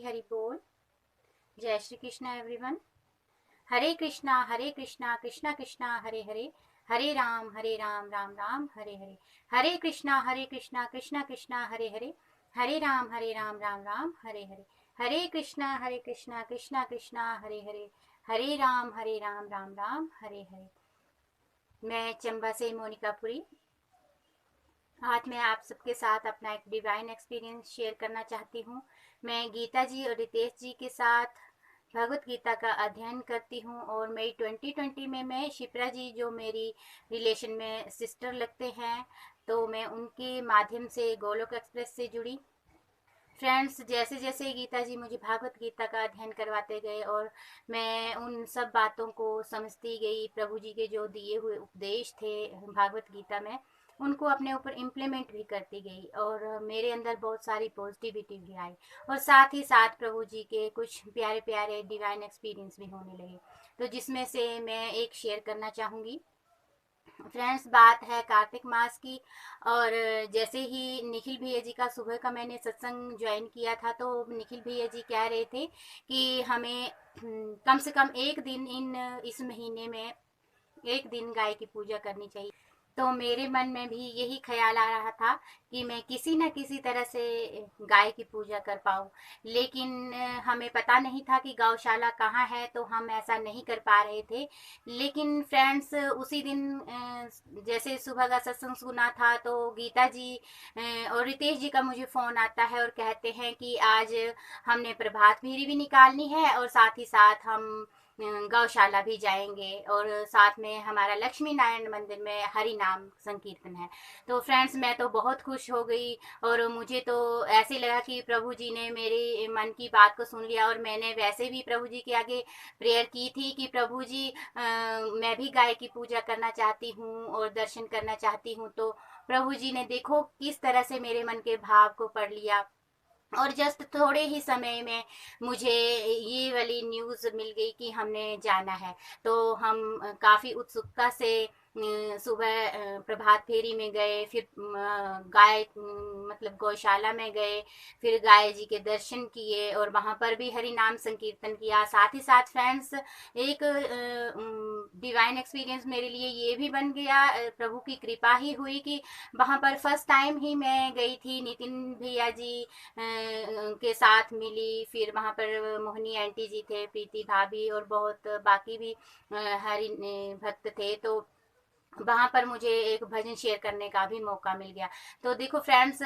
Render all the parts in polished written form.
हरि बोल। जय श्री कृष्ण एवरीवन। हरे कृष्णा कृष्णा कृष्णा हरे हरे, हरे राम राम राम हरे हरे। हरे कृष्णा कृष्णा कृष्णा हरे हरे, हरे राम राम राम हरे हरे। हरे कृष्णा कृष्णा कृष्णा हरे हरे, हरे राम राम राम हरे हरे। मैं चंबा से मोनिका पुरी। आज मैं आप सबके साथ अपना एक डिवाइन एक्सपीरियंस शेयर करना चाहती हूँ। मैं गीता जी और रितेश जी के साथ भगवत गीता का अध्ययन करती हूँ और मई 2020 में मैं शिप्रा जी जो मेरी रिलेशन में सिस्टर लगते हैं, तो मैं उनके माध्यम से गोलोक एक्सप्रेस से जुड़ी। फ्रेंड्स, जैसे जैसे गीता जी मुझे भागवत गीता का अध्ययन करवाते गए और मैं उन सब बातों को समझती गई, प्रभु जी के जो दिए हुए उपदेश थे भागवत गीता में, उनको अपने ऊपर इम्प्लीमेंट भी करती गई और मेरे अंदर बहुत सारी पॉजिटिविटी भी आई और साथ ही साथ प्रभु जी के कुछ प्यारे प्यारे डिवाइन एक्सपीरियंस भी होने लगे, तो जिसमें से मैं एक शेयर करना चाहूँगी। फ्रेंड्स, बात है कार्तिक मास की और जैसे ही निखिल भैया जी का सुबह का मैंने सत्संग ज्वाइन किया था, तो निखिल भैया जी कह रहे थे कि हमें कम से कम एक दिन इस महीने में एक दिन गाय की पूजा करनी चाहिए। तो मेरे मन में भी यही ख्याल आ रहा था कि मैं किसी न किसी तरह से गाय की पूजा कर पाऊँ, लेकिन हमें पता नहीं था कि गौशाला कहाँ है, तो हम ऐसा नहीं कर पा रहे थे। लेकिन फ्रेंड्स, उसी दिन जैसे सुबह का सत्संग सुना था, तो गीता जी और रितेश जी का मुझे फ़ोन आता है और कहते हैं कि आज हमने प्रभात फेरी भी निकालनी है और साथ ही साथ हम गौशाला भी जाएंगे और साथ में हमारा लक्ष्मी नारायण मंदिर में हरि नाम संकीर्तन है। तो फ्रेंड्स, मैं तो बहुत खुश हो गई और मुझे तो ऐसे लगा कि प्रभु जी ने मेरे मन की बात को सुन लिया और मैंने वैसे भी प्रभु जी के आगे प्रेयर की थी कि प्रभु जी, मैं भी गाय की पूजा करना चाहती हूँ और दर्शन करना चाहती हूँ। तो प्रभु जी ने देखो किस तरह से मेरे मन के भाव को पढ़ लिया और जस्ट थोड़े ही समय में मुझे ये वाली न्यूज़ मिल गई कि हमने जाना है। तो हम काफ़ी उत्सुकता से सुबह प्रभात फेरी में गए, फिर गाय मतलब गौशाला में गए, फिर गाय जी के दर्शन किए और वहाँ पर भी हरि नाम संकीर्तन किया। साथ ही साथ फ्रेंड्स, एक डिवाइन एक्सपीरियंस मेरे लिए ये भी बन गया, प्रभु की कृपा ही हुई कि वहाँ पर फर्स्ट टाइम ही मैं गई थी, नितिन भैया जी के साथ मिली। फिर वहाँ पर मोहनी आंटी जी थे, प्रीति भाभी और बहुत बाकी भी हरि भक्त थे। तो वहाँ पर मुझे एक भजन शेयर करने का भी मौका मिल गया। तो देखो फ्रेंड्स,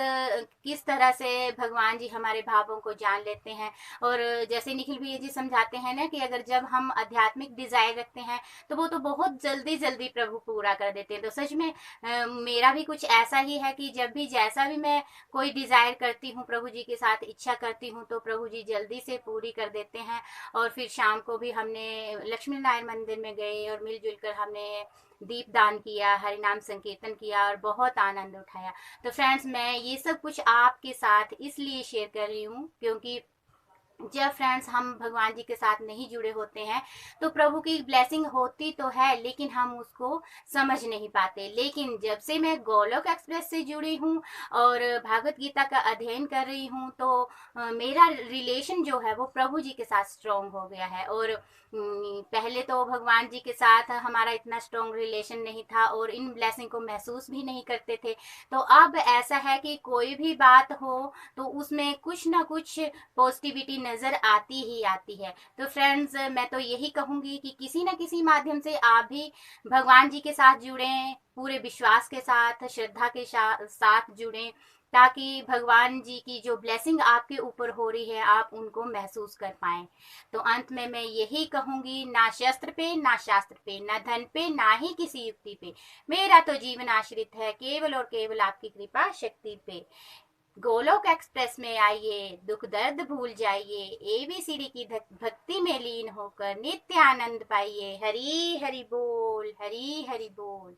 किस तरह से भगवान जी हमारे भावों को जान लेते हैं। और जैसे निखिल भैया जी समझाते हैं ना कि अगर जब हम आध्यात्मिक डिजायर रखते हैं तो वो तो बहुत जल्दी जल्दी प्रभु पूरा कर देते हैं। तो सच में मेरा भी कुछ ऐसा ही है कि जब भी जैसा भी मैं कोई डिजायर करती हूँ, प्रभु जी के साथ इच्छा करती हूँ, तो प्रभु जी जल्दी से पूरी कर देते हैं। और फिर शाम को भी हमने लक्ष्मी नारायण मंदिर में गए और मिलजुल कर हमने दीप दान किया, हरि नाम संकीर्तन किया और बहुत आनंद उठाया। तो फ्रेंड्स, मैं ये सब कुछ आपके साथ इसलिए शेयर कर रही हूँ क्योंकि जब फ्रेंड्स हम भगवान जी के साथ नहीं जुड़े होते हैं तो प्रभु की ब्लेसिंग होती तो है, लेकिन हम उसको समझ नहीं पाते। लेकिन जब से मैं गोलोक एक्सप्रेस से जुड़ी हूँ और भागवत गीता का अध्ययन कर रही हूँ, तो मेरा रिलेशन जो है वो प्रभु जी के साथ स्ट्रॉन्ग हो गया है। और पहले तो भगवान जी के साथ हमारा इतना स्ट्रॉन्ग रिलेशन नहीं था और इन ब्लेसिंग को महसूस भी नहीं करते थे। तो अब ऐसा है कि कोई भी बात हो तो उसमें कुछ ना कुछ पॉजिटिविटी नज़र आती ही आती है। तो फ्रेंड्स, मैं तो यही कहूँगी कि किसी न किसी माध्यम से आप भी भगवान जी के साथ जुड़ें, पूरे विश्वास के साथ, श्रद्धा के साथ जुड़ें, ताकि भगवान जी की जो ब्लेसिंग आपके ऊपर हो रही है आप उनको महसूस कर पाएं। तो अंत में मैं यही कहूँगी, ना शस्त्र पे, ना शास्त्र पे, ना धन पे, ना ही किसी युक्ति पे, मेरा तो जीवन आश्रित है केवल और केवल आपकी कृपा शक्ति पे। गोलोक एक्सप्रेस में आइए, दुख दर्द भूल जाइए, एबीसीडी की भक्ति में लीन होकर नित्य आनंद पाइए। हरी हरि बोल, हरी हरि बोल।